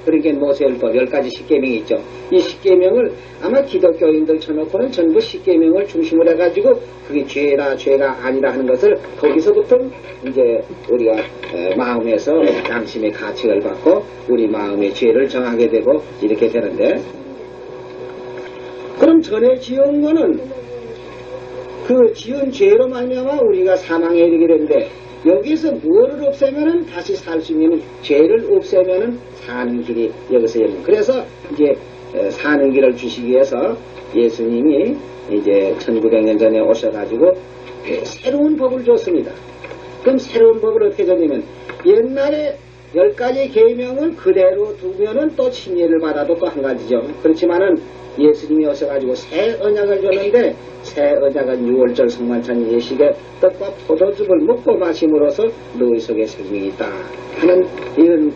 그러니까 모세율법 10가지 십계명이 있죠. 이 십계명을 아마 기독교인들 쳐놓고는 전부 십계명을 중심으로 해가지고 그게 죄다 죄가 아니라 하는 것을 거기서부터 이제 우리가 마음에서 양심의 가책을 받고 우리 마음의 죄를 정하게 되고 이렇게 되는데, 그럼 전에 지은 거는 그 지은 죄로 말미암아 우리가 사망에 이르게 되는데, 여기서 무엇을 없애면은 다시 살 수 있는, 죄를 없애면은 사는 길이 여기서 열립니다. 그래서 이제 사는 길을 주시기 위해서 예수님이 이제 1900년 전에 오셔가지고 새로운 법을 줬습니다. 그럼 새로운 법을 어떻게 줬냐면, 옛날에 10가지 계명을 그대로 두면은 또 침례를 받아도 또 한 가지죠. 그렇지만은 예수님이 오셔가지고 새 언약을 줬는데, 새 언약은 6월절 성만찬 예식에 떡과 포도즙을 먹고 마심으로써 너희 속에 생명이 있다 하는 이런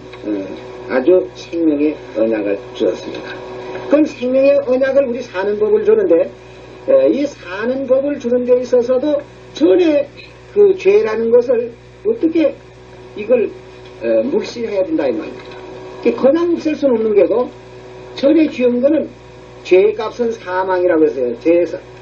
아주 생명의 언약을 주었습니다. 그럼 생명의 언약을 우리 사는 법을 주는데, 이 사는 법을 주는 데 있어서도 전에 그 죄라는 것을 어떻게 이걸 묵시해야 된다 이 말입니다. 그냥 없앨 수는 없는 게고, 전에 지은 거는 죄값은 사망이라고 했어요.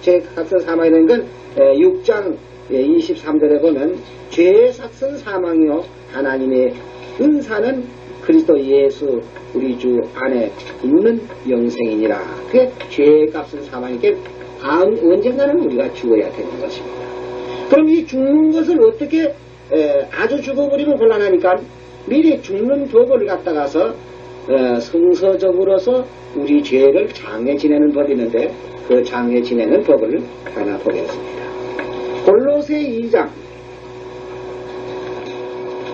죄값은 사망이라는 건 6장 23절에 보면 죄의 삭은 사망이요 하나님의 은사는 그리스도 예수 우리 주 안에 있는 영생이니라. 그게 죄값은 사망이니까 언젠가는 우리가 죽어야 되는 것입니다. 그럼 이 죽는 것을 어떻게 아주 죽어버리면 곤란하니까 미리 죽는 법을 갖다가서 성서적으로서 우리 죄를 장해 지내는 법이 있는데, 그 장해 지내는 법을 하나 보겠습니다. 골로새 2장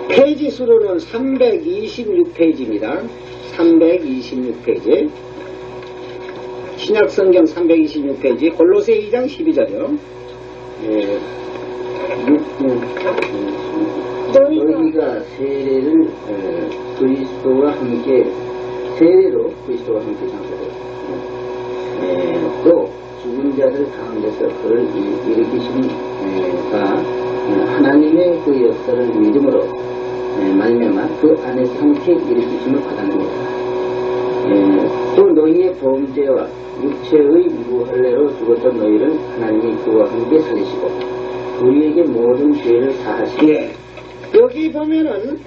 페이지 수로는 326페이지입니다. 326페이지 신약성경 326페이지 골로새 2장 12절이요. 너희가 세례를 그리스도와 함께 세례로 그리스도와 함께 장사되었습니다. 또 죽은 자들 가운데서 그를 일으키심과 하나님의 그 역사를 믿음으로 말미암아 그 안에서 함께 일으키심을 받았느니라. 또 너희의 범죄와 육체의 유할례로 죽었던 너희를 하나님이 그와 함께 살리시고 우리에게 모든 죄를 사하시고. 여기 보면은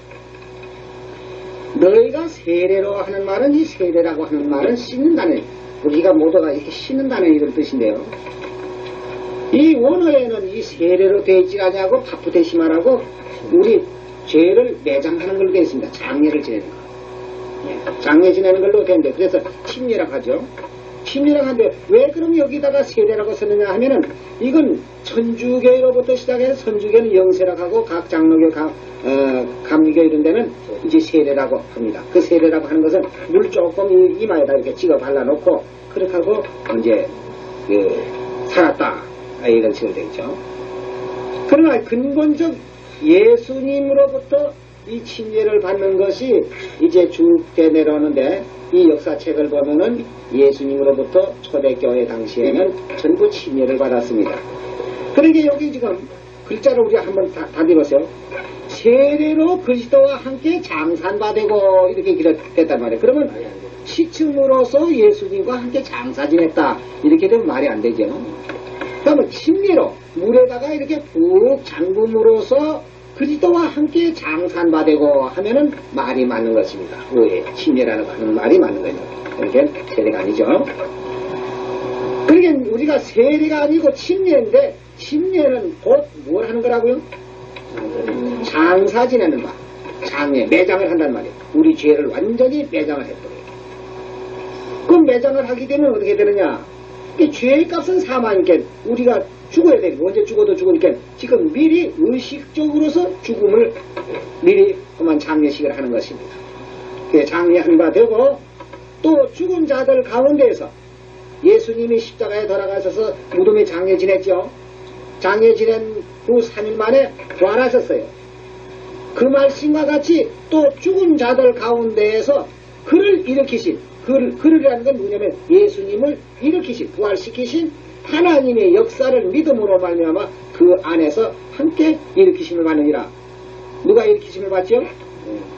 너희가 세례로 하는 말은, 이 세례라고 하는 말은 씻는다는, 우리가 모두가 이렇게 씻는다는 이런 뜻인데요. 이 원어에는 이 세례로 되어 있지 않냐고 바프테시마라고 우리 죄를 매장하는 걸로 되어 있습니다. 장례를 지내는 거. 장례 지내는 걸로 되는데, 그래서 침례라고 하죠. 침례라고 하는데 왜 그럼 여기다가 세례라고 쓰느냐 하면은, 이건 천주교로부터 시작해서 천주교는 영세라고 하고 각 장로교, 감리교 이런 데는 이제 세례라고 합니다. 그 세례라고 하는 것은 물 조금 이마에다 이렇게 찍어 발라놓고 그렇게 하고 이제 살았다 이런 식으로 되죠. 그러나 근본적 예수님으로부터 이 침례를 받는 것이 이제 죽게 내려오는데, 이 역사책을 보면은 예수님으로부터 초대교회 당시에는 전부 침례를 받았습니다. 그러니까 여기 지금 글자를 우리가 한번 다 읽었어요. 세례로 그리스도와 함께 장산받고 이렇게 기록됐단 말이에요. 그러면 시침으로서 예수님과 함께 장사 지냈다 이렇게 되면 말이 안 되죠. 그러면 침례로 물에다가 이렇게 푹 잠금으로써 그리스도와 함께 장산받고 하면은 말이 맞는 것입니다. 왜? 침례라는 하는 말이 맞는 거예요. 그러니까 세례가 아니죠. 그러니까 우리가 세례가 아니고 침례인데, 침례는 곧 뭘 하는 거라고요? 장사 지내는 거. 장례, 매장을 한단 말이에요. 우리 죄를 완전히 매장을 했더래요. 그럼 매장을 하게 되면 어떻게 되느냐? 죄의 값은 사망이니까 우리가 죽어야 되고, 언제 죽어도 죽으니까 지금 미리 의식적으로서 죽음을 미리 그만 장례식을 하는 것입니다. 장례한 바 되고, 또 죽은 자들 가운데에서 예수님이 십자가에 돌아가셔서 무덤에 장례 지냈죠. 장례 지낸 후 3일 만에 부활하셨어요. 그 말씀과 같이 또 죽은 자들 가운데에서 그를 일으키신, 그를이라는 건 뭐냐면 예수님을 일으키신, 부활시키신 하나님의 역사를 믿음으로 말미암아 그 안에서 함께 일으키심을 받느니라. 누가 일으키심을 받죠?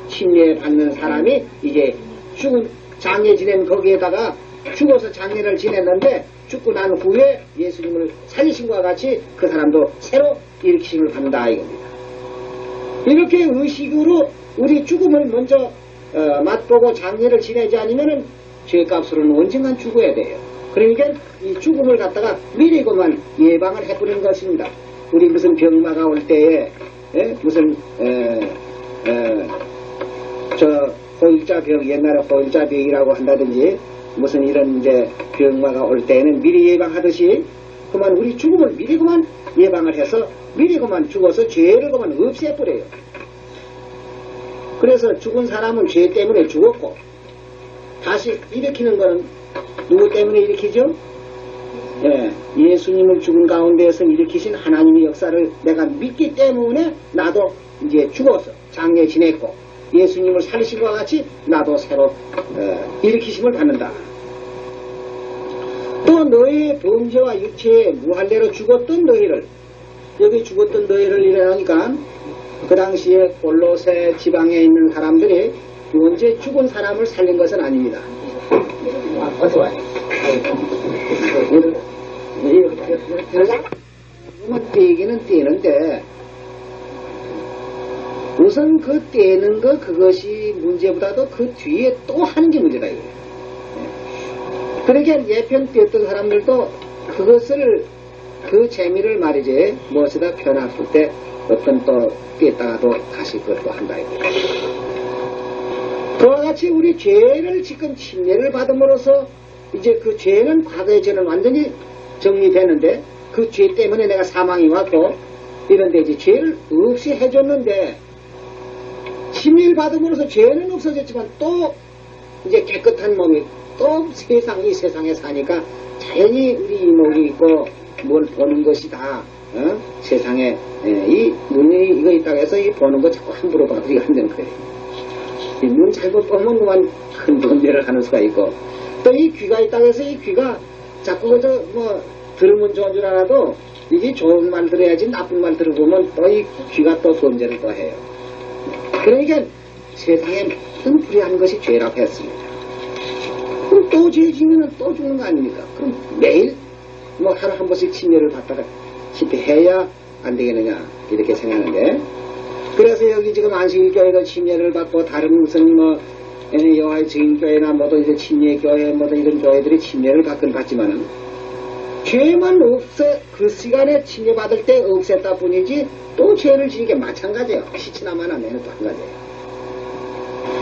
침례 받는 사람이 이제 죽은 장례 지낸 거기에다가 죽어서 장례를 지냈는데 죽고 난 후에 예수님을 살리신 것과 같이 그 사람도 새로 일으키심을 받는다 이겁니다. 이렇게 의식으로 우리 죽음을 먼저 맛보고 장례를 지내지 않으면은 죄값으로는 언젠간 죽어야 돼요. 그러니까 이 죽음을 갖다가 미리고만 예방을 해버리는 것입니다. 우리 무슨 병마가 올 때에 무슨 호일자 병, 옛날에 호일자 병이라고 한다든지 무슨 이런 이제 병마가 올 때에는 미리 예방하듯이 그만 우리 죽음을 미리 그만 예방을 해서 미리 그만 죽어서 죄를 그만 없애버려요. 그래서 죽은 사람은 죄 때문에 죽었고 다시 일으키는 거는 누구 때문에 일으키죠? 예수님을 죽은 가운데에서 일으키신 하나님의 역사를 내가 믿기 때문에 나도 이제 죽어서 장례 지냈고 예수님을 살리신 것과 같이 나도 새로 일으키심을 받는다. 또 너의 범죄와 육체에 무할례로 죽었던 너희를 여기 죽었던 너희를 이래하니까 그 당시에 골로새 지방에 있는 사람들이 언제 죽은 사람을 살린 것은 아닙니다. 어서 와요. 떼기는 떼는데 우선 그 떼는 거 그것이 문제보다도 그 뒤에 또 하는 게 문제다 이거예요. 그러니까 예편 떼었던 사람들도 그것을 그 재미를 말이지 무엇에다 펴놨을 때 어떤 또 떼다가도 다시 그것도 한다 이거예요. 그와 같이 우리 죄를 지금 침례를 받음으로써 이제 그 죄는 과거의 죄는 완전히 정리되는데 그 죄 때문에 내가 사망이 왔고 이런데 이제 죄를 없이 해줬는데 침례를 받음으로써 죄는 없어졌지만 또 이제 깨끗한 몸이 또 이 세상에 사니까 자연히 우리 이목이 있고 뭘 보는 것이다. 세상에 이 눈이 이거 있다고 해서 이 보는 거 자꾸 함부로 봐도 안 되는 거예요. 이 눈 잘못 보면 그만 큰 범죄를 하는 수가 있고 또 이 귀가 있다고 해서 이 귀가 자꾸 그저 뭐 들으면 좋은 줄 알아도 이게 좋은 말 들어야지 나쁜 말 들어보면 또 이 귀가 또 범죄를 또 해요. 그러니까 세상에 모든 불의한 것이 죄라고 했습니다. 그럼 또 죄 지으면 또 죽는 거 아닙니까? 그럼 매일 뭐 하루 한 번씩 침례를 받다가 집회해야 안 되겠느냐 이렇게 생각하는데 그래서 여기 지금 안식일교회도 침례를 받고 다른 무슨 뭐 여호와의 증인교회나 뭐도 이제 침례교회 뭐도 이런 교회들이 침례를 받긴 받지만은 죄만 없애 그 시간에 침례 받을 때 없앴다 뿐이지 또 죄를 지는 게 마찬가지예요. 시치나마나 내는 또 한 가지예요.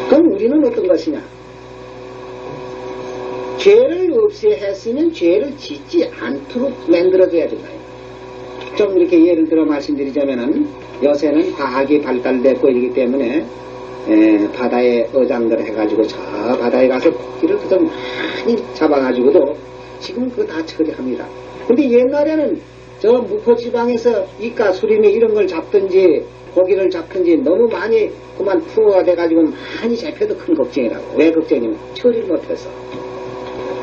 그럼 우리는 어떤 것이냐? 죄를 없애했으면 죄를 짓지 않도록 만들어줘야 된다. 좀 이렇게 예를 들어 말씀드리자면은 요새는 과학이 발달됐고 이기 때문에 바다에 어장들 해가지고 저 바다에 가서 고기를 그저 많이 잡아가지고도 지금 그거 다 처리합니다. 근데 옛날에는 저 무포지방에서 이까 수림이 이런 걸 잡든지 고기를 잡든지 너무 많이 그만 프로가 돼가지고 많이 잡혀도 큰 걱정이라고. 왜 걱정이냐면 처리를 못해서.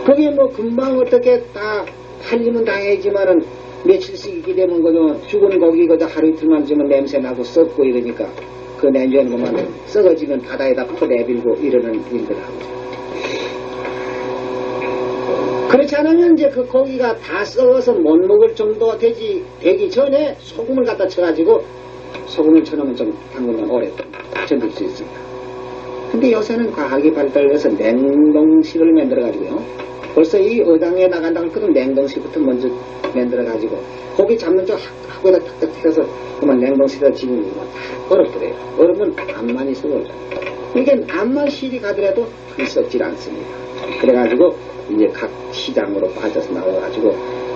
그게 뭐 금방 어떻게 다 팔리면 다행이지만은 며칠씩 있게 되면 그저 죽은 고기 그저 하루 이틀만 지면 냄새 나고 썩고 이러니까 그 냉장고는 그만 썩어지면 바다에다 퍼내밀고 이러는 일들 하고. 그렇지 않으면 이제 그 고기가 다 썩어서 못 먹을 정도 되기 전에 소금을 갖다 쳐가지고 소금을 쳐놓으면 좀 담그면 오랫동안 견딜 수 있습니다. 근데 요새는 과학이 발달해서 냉동실을 만들어가지고요. 벌써 이 어당에 나간다고 그런 냉동실부터 먼저 만들어가지고 고기 잡는 쪽 하고에다 탁탁 튀어서 그만 냉동실에다 집으면 다 얼어버려요. 얼으면 암만이 썩어요. 그러니까 암만 실이 가더라도 썩질 않습니다. 그래가지고 이제 각 시장으로 빠져서 나와가지고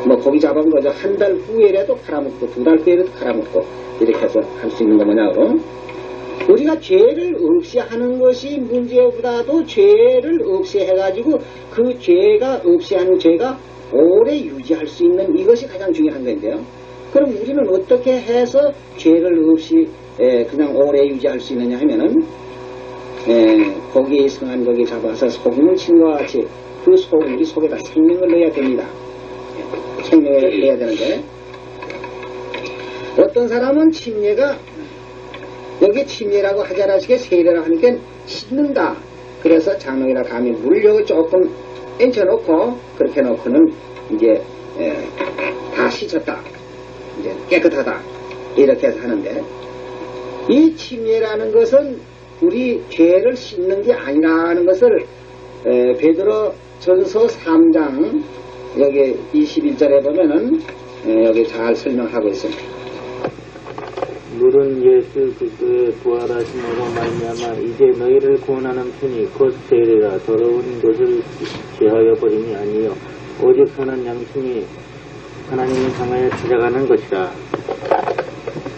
뭐 고기 잡은 거죠. 한 달 후에라도 팔아먹고 2달 후에라도 팔아먹고 이렇게 해서 할 수 있는 거 뭐냐고. 우리가 죄를 없이 하는 것이 문제보다도 죄를 없이 해가지고 그 죄가 없이 하는 죄가 오래 유지할 수 있는 이것이 가장 중요한 건데요. 그럼 우리는 어떻게 해서 죄를 없이 그냥 오래 유지할 수 있느냐 하면은 고기 성한 고기 잡아서 소금을 친 것과 같이 그 소금이 속에다 생명을 넣어야 됩니다. 생명을 넣어야 되는데 어떤 사람은 침례가 여기 침례라고 하지 않으시게 세례라고 하니까 씻는다. 그래서 장롱이나 감히 물력을 조금 얹혀놓고 그렇게 놓고는 이제 다 씻었다, 이제 깨끗하다 이렇게 해서 하는데, 이 침례라는 것은 우리 죄를 씻는 게 아니라는 것을 베드로 전서 3장 여기 21절에 보면은 여기 잘 설명하고 있습니다. 물은 예수 그리스도의 부활하심으로 말미암아 이제 너희를 구원하는 편이 곧 세례라. 더러운 것을 제하여 버림이 아니요 오직 선한 양심이 하나님을 향하여 찾아가는 것이라.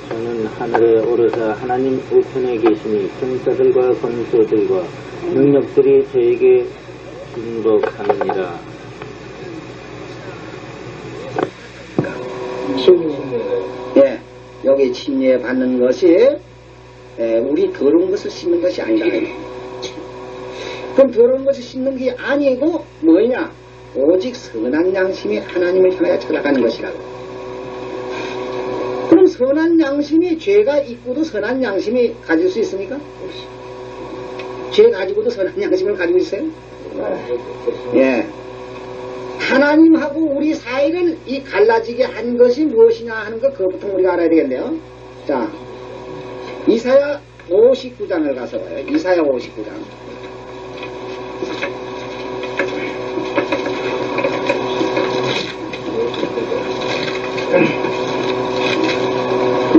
저는 하늘에 오르사 하나님 우편에 계시니 천사들과 권소들과 능력들이 저에게 중복하느니라. 예, 여기 침례 받는 것이 우리 더러운 것을 씻는 것이 아니라. 그럼 더러운 것을 씻는 게 아니고 뭐냐? 오직 선한 양심이 하나님을 향하여 찾아가는 것이라고. 그럼 선한 양심이, 죄가 있고도 선한 양심이 가질 수 있습니까? 죄 가지고도 선한 양심을 가지고 있어요? 예. 하나님하고 우리 사이를 이 갈라지게 한 것이 무엇이냐 하는 것, 그것부터 우리가 알아야 되겠네요. 자, 이사야 59장을 가서 봐요. 이사야 59장.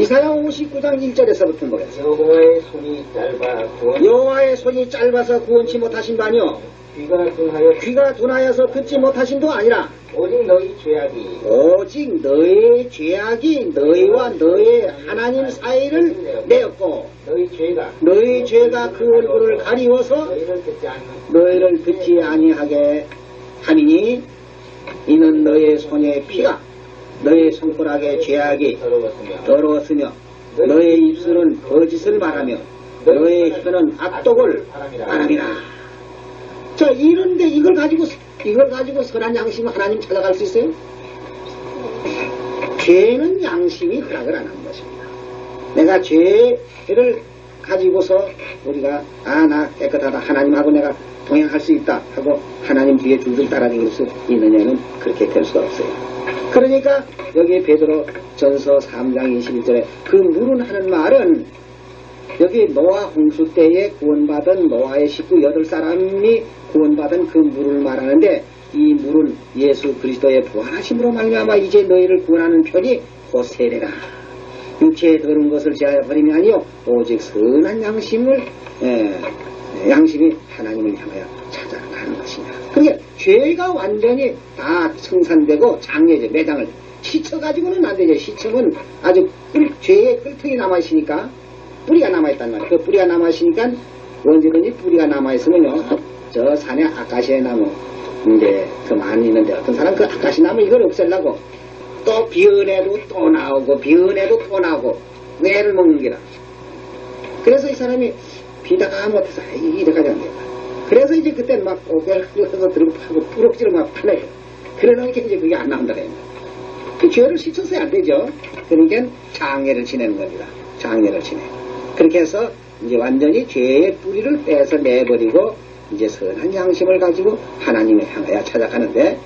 이사야 59장 1절에서부터 보겠습니다. 여호와의 손이 짧아 구원 여호와의 손이 짧아서 구원치 못하신 바 아니요 귀가 둔하여서 듣지 못하신도 아니라 오직 너희 죄악이 오직 너의 죄악이 너희와 너의 하나님 사이를 내었고 너희 죄가 그 얼굴을 가리워서 너희를 듣지 아니하게 하니니 이는 너의 손의 피가 너의 손가락의 죄악이 더러웠으며 너의 입술은 거짓을 말하며 너의 혀는 악독을 말함이라. 자, 이런데 이걸 가지고 선한 양심 하나님 찾아갈 수 있어요? 죄는 양심이 허락을 안 하는 것입니다. 내가 죄를 가지고서 우리가 나 깨끗하다, 하나님하고 내가 동행할 수 있다 하고 하나님 뒤에 줄줄 따라다닐 수 있느냐는 그렇게 될 수가 없어요. 그러니까 여기 베드로 전서 3장 21절에 그 물은 하는 말은 여기 노아 홍수 때에 구원받은 노아의 식구 8사람이 구원받은 그 물을 말하는데, 이 물은 예수 그리스도의 부활하심으로 말미암아 이제 너희를 구원하는 편이 곧 세례라. 육체에 더러운 것을 제하여 버림이 아니요 오직 선한 양심을 양심이 하나님을 향하여 찾아가는 것이냐. 그러니까 죄가 완전히 다 청산되고 장례제 매장을 씻어가지고는 안 되죠. 씻으면 아주 죄의 끌통이 남아있으니까, 뿌리가 남아있단 말이에요. 그 뿌리가 남아있으니까 언제든지 뿌리가 남아있으면요, 저 산에 아카시아 나무 이제 그 많이 있는데 어떤 사람 그 아카시아 나무 이걸 없애려고 또 비은해도 또 나오고 비은해도 또 나오고 뇌를 먹는 게라. 그래서 이 사람이 비다가 못해서 이래가지 안 돼요. 그래서 이제 그때 막 고개를 흘러서 들고 파고 뿌럭지를 막 파내요. 그러니까 이제 그게 안 나온다 그래요. 그 죄를 씻어서야 안 되죠. 그러니까 장례를 지내는 겁니다. 장례를 지내. 그렇게 해서 이제 완전히 죄의 뿌리를 빼서 내버리고 이제 선한 양심을 가지고 하나님을 향하여 찾아가는데,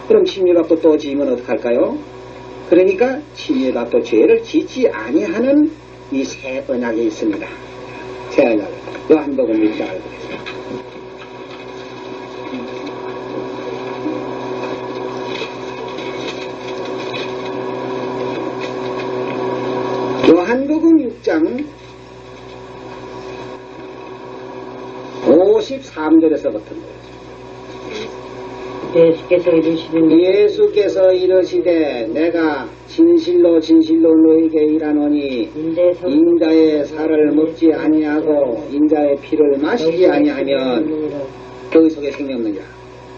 그럼 침례받고 또 지으면 어떡할까요? 그러니까 침례받고 죄를 짓지 아니하는 이 새 언약이 있습니다. 새 언약. 요한복음 6장을 보겠습니다. 요한복음 6장 53절에서부터 예수께서 이르시되 내가 진실로 진실로 너에게 이르노니 인자의 살을 먹지 아니하고 인자의 피를 마시지 아니하면 그 속에 생명이 없느니라.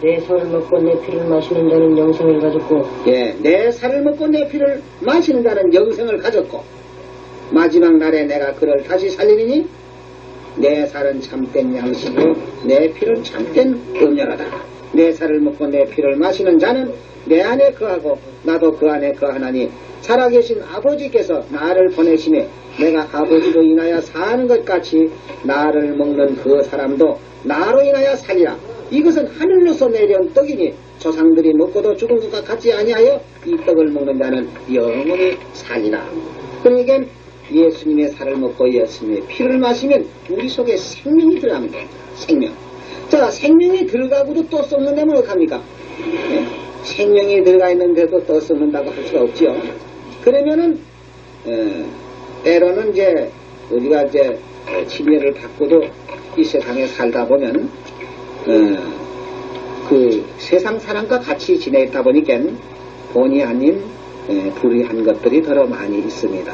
내 살을 먹고 내 피를 마시는 자는 영생을 가졌고, 예, 내 살을 먹고 내 피를 마시는 자는 영생을 가졌고 마지막 날에 내가 그를 다시 살리리니 내 살은 참된 양식이요 내 피는 참된 음료라다. 내 살을 먹고 내 피를 마시는 자는 내 안에 거하고 나도 그 안에 거하나니 살아계신 아버지께서 나를 보내시매 내가 아버지로 인하여 사는 것 같이 나를 먹는 그 사람도 나로 인하여 살리라. 이것은 하늘로서 내려온 떡이니 조상들이 먹고도 죽은 것과 같지 아니하여 이 떡을 먹는 자는 영원히 살리라. 그러니까 예수님의 살을 먹고 예수님의 피를 마시면 우리 속에 생명이 들어갑니다. 생명. 자, 생명이 들어가고도 또 썩는다면 어떡합니까? 네. 생명이 들어가 있는데도 또 썩는다고 할 수가 없지요. 그러면은 때로는 이제 우리가 이제 진료를 받고도 이 세상에 살다 보면 그 세상 사람과 같이 지내다 보니까 본의 아닌 불의한 것들이 더러 많이 있습니다.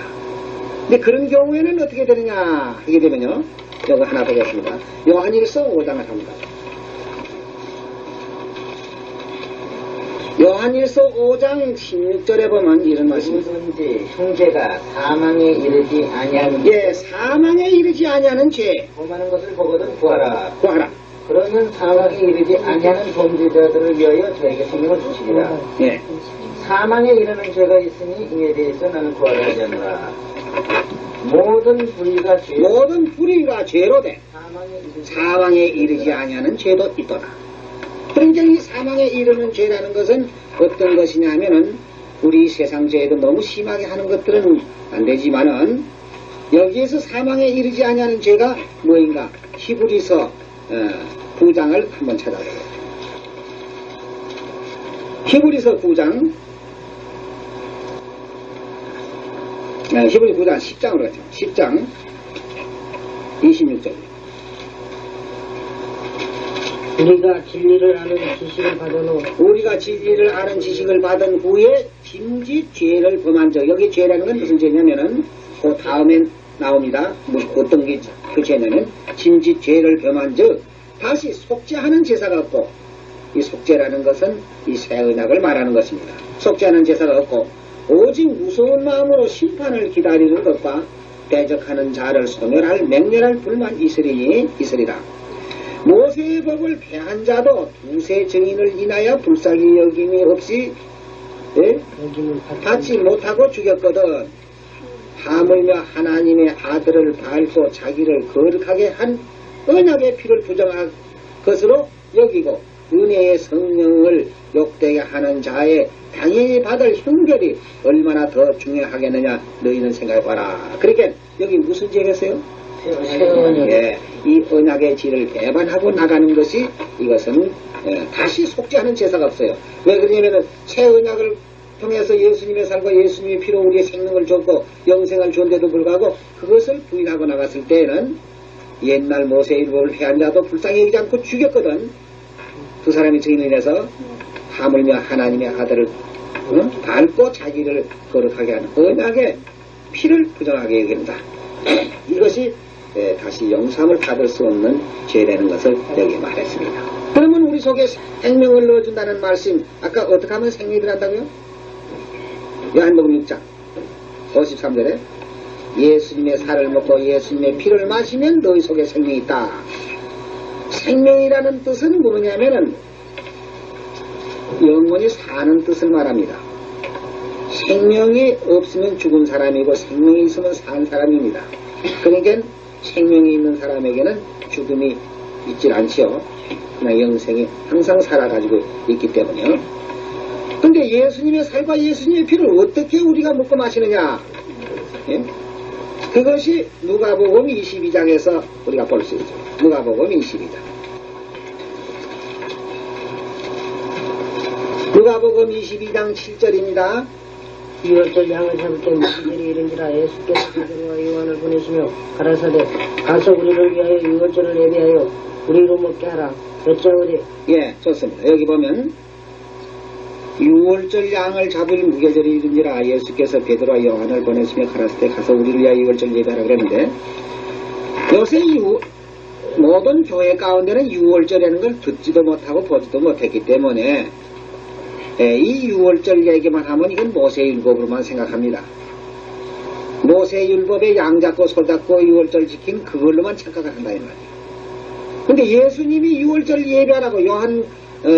근데 그런 경우에는 어떻게 되느냐 하게 되면요, 이거 하나 보겠습니다. 요한일서 5장을 합니다. 요한일서 5장 16절에 보면 이런 말씀이 있습니다. 누구든지 형제가 사망에 이르지 아니하는 예, 사망에 이르지 아니하는 죄 범하는 것을 보거든 구하라. 구하라. 그러면 사망에 이르지 아니하는 범죄자들을 위하여 저에게 생명을 주시리라. 예. 사망에 이르는 죄가 있으니 이에 대해서 나는 구하라 하지 않노라. 모든 불의가 죄로 돼 사망에 이르지 아니하는 죄도 있도다. 그러니까 이 사망에 이르는 죄라는 것은 어떤 것이냐 하면은 우리 세상 죄에도 너무 심하게 하는 것들은 안 되지만은 여기에서 사망에 이르지 아니하는 죄가 뭐인가? 히브리서 9장을 한번 찾아보세요. 히브리서 9장 히브리 9장 10장으로 가죠. 10장 26절. 우리가 진리를 아는 지식을 받은 후 우리가 진리를 아는 지식을 받은 후에 짐짓 죄를 범한 적. 여기 죄라는 건 무슨 죄냐면은 그 다음엔 나옵니다. 어떤 게 그 죄냐면 짐짓 죄를 범한 적 다시 속죄하는 제사가 없고, 이 속죄라는 것은 이 새 언약을 말하는 것입니다. 속죄하는 제사가 없고 오직 무서운 마음으로 심판을 기다리는 것과 대적하는 자를 소멸할 맹렬할 불만 있으리라. 모세의 법을 폐한 자도 두세 증인을 인하여 불쌍히 여김이 없이 받지 못하고 죽였거든. 하물며 하나님의 아들을 밟고 자기를 거룩하게 한 언약의 피를 부정한 것으로 여기고 은혜의 성령을 욕되게 하는 자의 당연히 받을 형벌이 얼마나 더 중요하겠느냐 너희는 생각해봐라. 그러니까 여기 무슨 죄겠어요? 예, 이 언약의 질을 배반하고 나가는 것이 이것은 다시 속죄하는 제사가 없어요. 왜 그러냐면은 새 언약을 통해서 예수님의 살과 예수님의 피로 우리의 생명을 줬고 영생을 줬는데도 불구하고 그것을 부인하고 나갔을 때에는 옛날 모세의 법을 폐한 자도 불쌍히 여기지 않고 죽였거든. 두 사람이 증인해서 하물며 하나님의 아들을 밟고 자기를 거룩하게 하는 언약의 피를 부정하게 여긴다. 이것이 다시 용서함을 받을 수 없는 죄라는 것을 여기 말했습니다. 그러면 우리 속에 생명을 넣어준다는 말씀, 아까 어떻게 하면 생명이 들어간다고요? 요한복음 6장 53절에 예수님의 살을 먹고 예수님의 피를 마시면 너희 속에 생명이 있다. 생명이라는 뜻은 뭐냐면은 영원히 사는 뜻을 말합니다. 생명이 없으면 죽은 사람이고 생명이 있으면 산 사람입니다. 그러니까 생명이 있는 사람에게는 죽음이 있질 않지요. 그러나 영생이 항상 살아가지고 있기 때문에요. 근데 예수님의 살과 예수님의 피를 어떻게 우리가 먹고 마시느냐? 예? 그것이 누가복음 22장에서 우리가 볼 수 있죠. 누가복음 22장. 누가복음 22장 7절입니다. 유월절 양을 잡을 때 무리들이 이른지라 예수께서 베드로와 요한을 보내시며 가라사대 가서 우리를 위하여 유월절을 예비하여 우리로 먹게 하라. 여짜오되 예, 좋습니다. 여기 보면 유월절 양을 잡을 무교절이 이른지라 예수께서 베드로와 요한을 보내시며 가라사대 가서 우리를 위하여 유월절 예비하라 그랬는데, 요새 모든 교회 가운데는 유월절이라는 걸 듣지도 못하고 보지도 못했기 때문에 이 유월절 얘기만 하면 이건 모세율법으로만 생각합니다. 모세율법에 양 잡고 소 잡고 유월절 지킨 그걸로만 착각을 한다 이 말이에요. 근데 예수님이 유월절 예배하라고 요한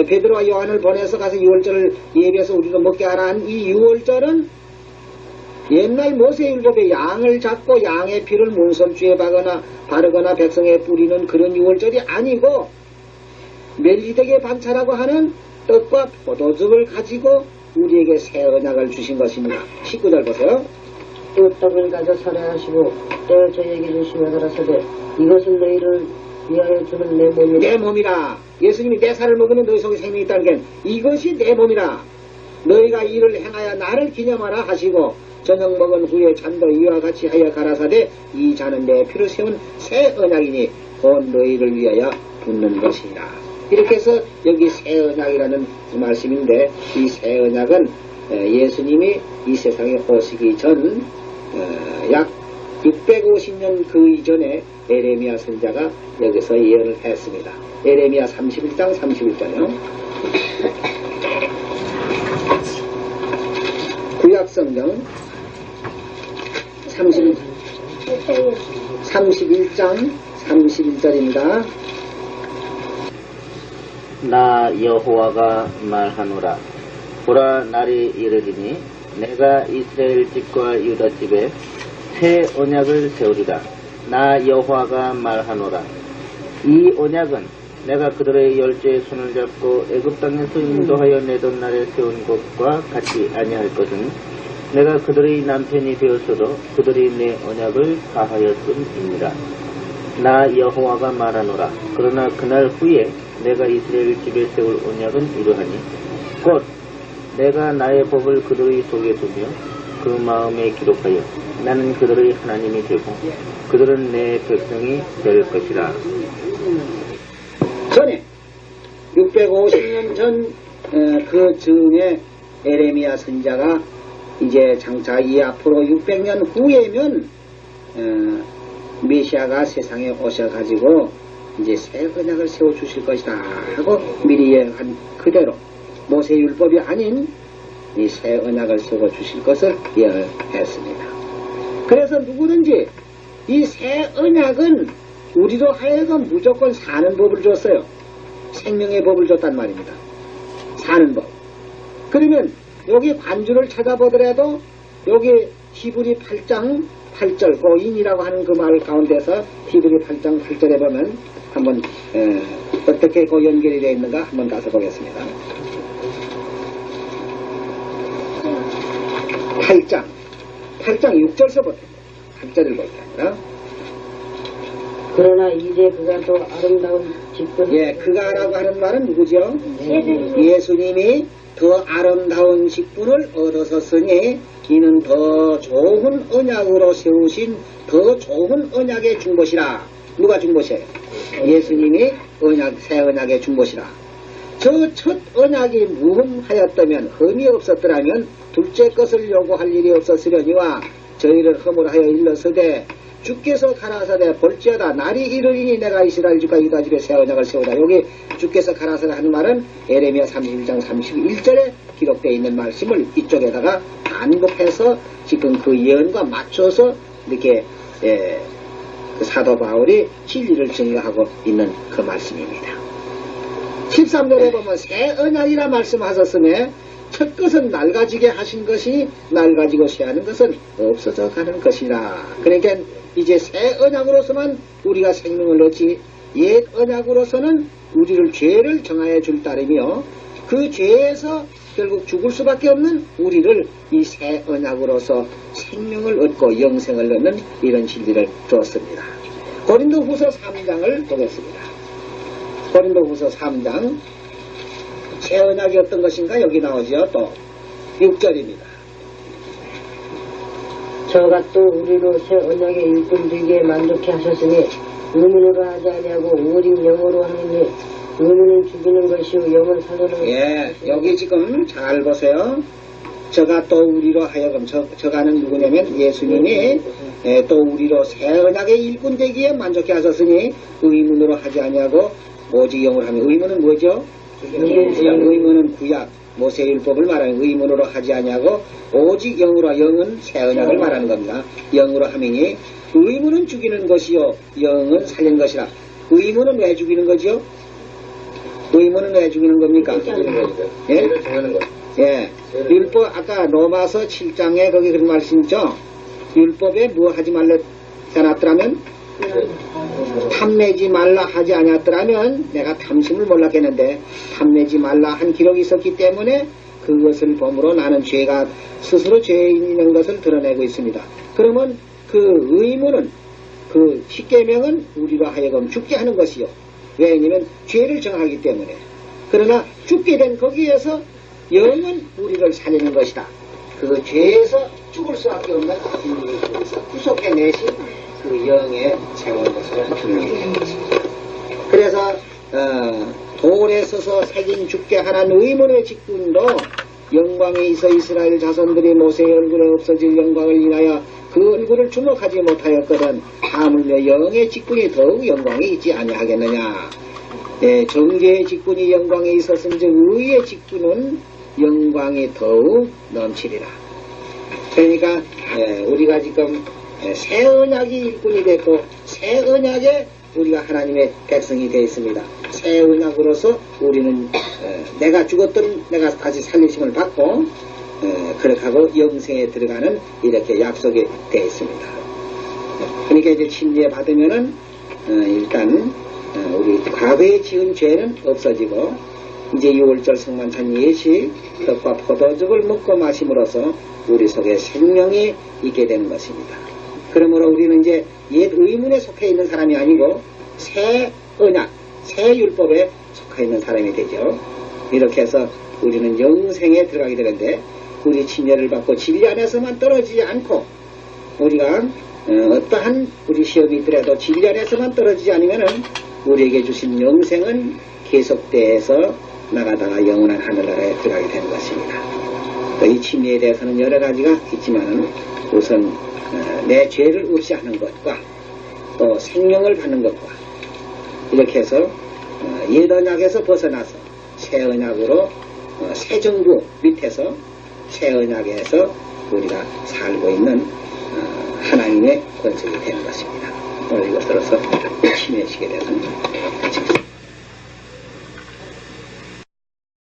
베드로와 요한을 보내서 가서 유월절을 예비해서 우리도 먹게 하라 한 이 유월절은 옛날 모세율법에 양을 잡고 양의 피를 문선주에 바르거나 백성에 뿌리는 그런 유월절이 아니고 멜기덱의 반차라고 하는 떡과 포도즙을 가지고 우리에게 새 언약을 주신 것입니다. 19절 보세요. 또 떡을 가져 살해하시고 떼어 저에게 주시며 가라사대 이것은 너희를 위하여 주는 내 몸이라. 내 몸이라. 예수님이 내 살을 먹으면 너희 속에 생명이 있다는 게 이것이 내 몸이라. 너희가 이를 행하여 나를 기념하라 하시고 저녁 먹은 후에 잔도 이와 같이 하여 가라사대 이 잔은 내 피로 세운 새 언약이니 곧 너희를 위하여 붓는 것이라. 이렇게 해서 여기 새 언약이라는 말씀인데 이 새 언약은 예수님이 이 세상에 오시기 전 약 650년 그 이전에 에레미야 선자가 여기서 예언을 했습니다. 에레미야 31장 31절요. 구약성경 31장 31절입니다. 나 여호와가 말하노라. 보라 날이 이르리니 내가 이스라엘 집과 유다 집에 새 언약을 세우리라. 나 여호와가 말하노라. 이 언약은 내가 그들의 열조의 손을 잡고 애굽 땅에서 인도하여 내던 날에 세운 것과 같이 아니할 것은 내가 그들의 남편이 되었어도 그들이 내 언약을 다하였음이니라. 나 여호와가 말하노라. 그러나 그날 후에 내가 이스라엘 집에 세울 언약은 이러하니 곧 내가 나의 법을 그들의 속에 두며 그 마음에 기록하여 나는 그들의 하나님이 되고 그들은 내 백성이 될 것이라. 전에 650년 전 그 즈음에 에레미야 선자가 이제 장차 이 앞으로 600년 후에면 메시아가 세상에 오셔가지고 이제 새 언약을 세워주실 것이다 하고 미리 예언한 그대로 모세율법이 아닌 이 새 언약을 세워주실 것을 예언했습니다. 그래서 누구든지 이 새 언약은 우리로 하여금 무조건 사는 법을 줬어요. 생명의 법을 줬단 말입니다. 사는 법. 그러면 여기 관주를 찾아보더라도 여기 히브리 8장 8절 고인이라고 하는 그 말 가운데서 히브리 8장 8절에 보면 한번 어떻게 그 연결이 되어 있는가 한번 가서 보겠습니다. 8장 6절서부터 8절을 볼게 아니라 그러나 이제 그가 더 아름다운 직분. 예, 그가라고 하는 말은 누구죠? 예수님이 더 아름다운 직분을 얻어섰으니 이는 더 좋은 언약으로 세우신 더 좋은 언약의 중보시라. 누가 중보시에요? 예수님이 새 언약의 중보시라. 저 첫 언약이 무흠하였다면 흠이 없었더라면 둘째 것을 요구할 일이 없었으려니와 저희를 허물하여 일러서되 주께서 가라사대 볼지어다 날이 이르리니 내가 이스라엘 집과 유다 집에 새 언약을 세우다. 여기 주께서 가라사대 하는 말은 에레미야 31장 31절에 기록되어 있는 말씀을 이쪽에다가 반복해서 지금 그 예언과 맞춰서 이렇게 그 사도 바울이 진리를 증거하고 있는 그 말씀입니다. 13절에 보면 새 언약이라 말씀하셨으며 첫 것은 낡아지게 하신 것이 낡아지고 쇠하는 것은 없어져 가는 것이라. 그러니까 이제 새 언약으로서만 우리가 생명을 얻지 옛 언약으로서는 우리를 죄를 정하여 줄 따름이요 그 죄에서 결국 죽을 수밖에 없는 우리를 이 새 언약으로서 생명을 얻고 영생을 얻는 이런 진리를 주었습니다. 고린도후서 3장을 보겠습니다. 고린도후서 3장 새 언약이 어떤 것인가 여기 나오죠. 또 6절입니다. 저가 또 우리로 새 언약의 일꾼 되기에 만족해 하셨으니 의문으로 하지 아니하고 오직 영으로 하느니 의문은 죽이는 것이요 영은 살려는 것이요. 예, 여기 지금 잘 보세요. 저가 또 우리로 하여금 저가는 누구냐면 예수님이 또 우리로 새 언약의 일꾼 되기에 만족해 하셨으니 의문으로 하지 아니하고 오직 영으로 하면 의문은 뭐죠? 의문은 구약 모세율법을 말하는 의문으로 하지 아니하고 오직 영으로 영은 새 언약을 말하는 겁니다. 영으로 하면이 의문은 죽이는 것이요 영은 살리는 것이라. 의문은 왜 죽이는 거죠? 의무는 왜 죽이는 겁니까? 예? 죄를 정하는 것. 예. 율법, 아까 로마서 7장에 거기 그런 말씀 있죠? 율법에 뭐 하지 말라 해놨더라면? 탐내지 말라 하지 아니었더라면 내가 탐심을 몰랐겠는데 탐내지 말라 한 기록이 있었기 때문에 그것을 범으로 나는 죄가 스스로 죄인인 것을 드러내고 있습니다. 그러면 그 의무는 그 십계명은 우리로 하여금 죽게 하는 것이요. 왜냐면 죄를 정하기 때문에. 그러나 죽게 된 거기에서 영은 우리를 살리는 것이다. 그 죄에서 죽을 수밖에 없는 인류에서 구속해내신 그 영에 세운 것을 분명히 된 것입니다. 그래서 돌에 서서 새긴 죽게 하는 의문의 직분도 영광에 있어 이스라엘 자손들이 모세의 얼굴에 없어질 영광을 인하여 그 얼굴을 주목하지 못하였거든 하물며 영의 직분이 더욱 영광이 있지 아니하겠느냐. 예, 정죄의 직분이 영광에 있었은즉 의의 직분은 영광이 더욱 넘치리라. 그러니까 우리가 지금 새 언약이 일꾼이 됐고 새 언약에 우리가 하나님의 백성이 되어 있습니다. 새 언약으로서 우리는 내가 죽었던 내가 다시 살리심을 받고 그렇게 하고 영생에 들어가는 이렇게 약속이 되어 있습니다. 그러니까 이제 침례 받으면은 일단 우리 과거에 지은 죄는 없어지고 이제 6월절 성만찬 예식 떡과 포도즙을 먹고 마심으로써 우리 속에 생명이 있게 되는 것입니다. 그러므로 우리는 이제 옛 의문에 속해 있는 사람이 아니고 새 언약, 새 율법에 속해 있는 사람이 되죠. 이렇게 해서 우리는 영생에 들어가게 되는데 우리 침례를 받고 진리 안에서만 떨어지지 않고 우리가 어떠한 우리 시험이 있더라도 진리 안에서만 떨어지지 않으면은 우리에게 주신 영생은 계속돼서 나가다가 영원한 하늘나라에 들어가게 되는 것입니다. 이 침례에 대해서는 여러 가지가 있지만 우선 내 죄를 없이 하는 것과 또 생명을 받는 것과 이렇게 해서 옛 언약에서 벗어나서 새 언약으로 새 정부 밑에서 새 언약에서 우리가 살고 있는 하나님의 권속이 되는 것입니다. 오늘 이것으로서 침례식에 대해서는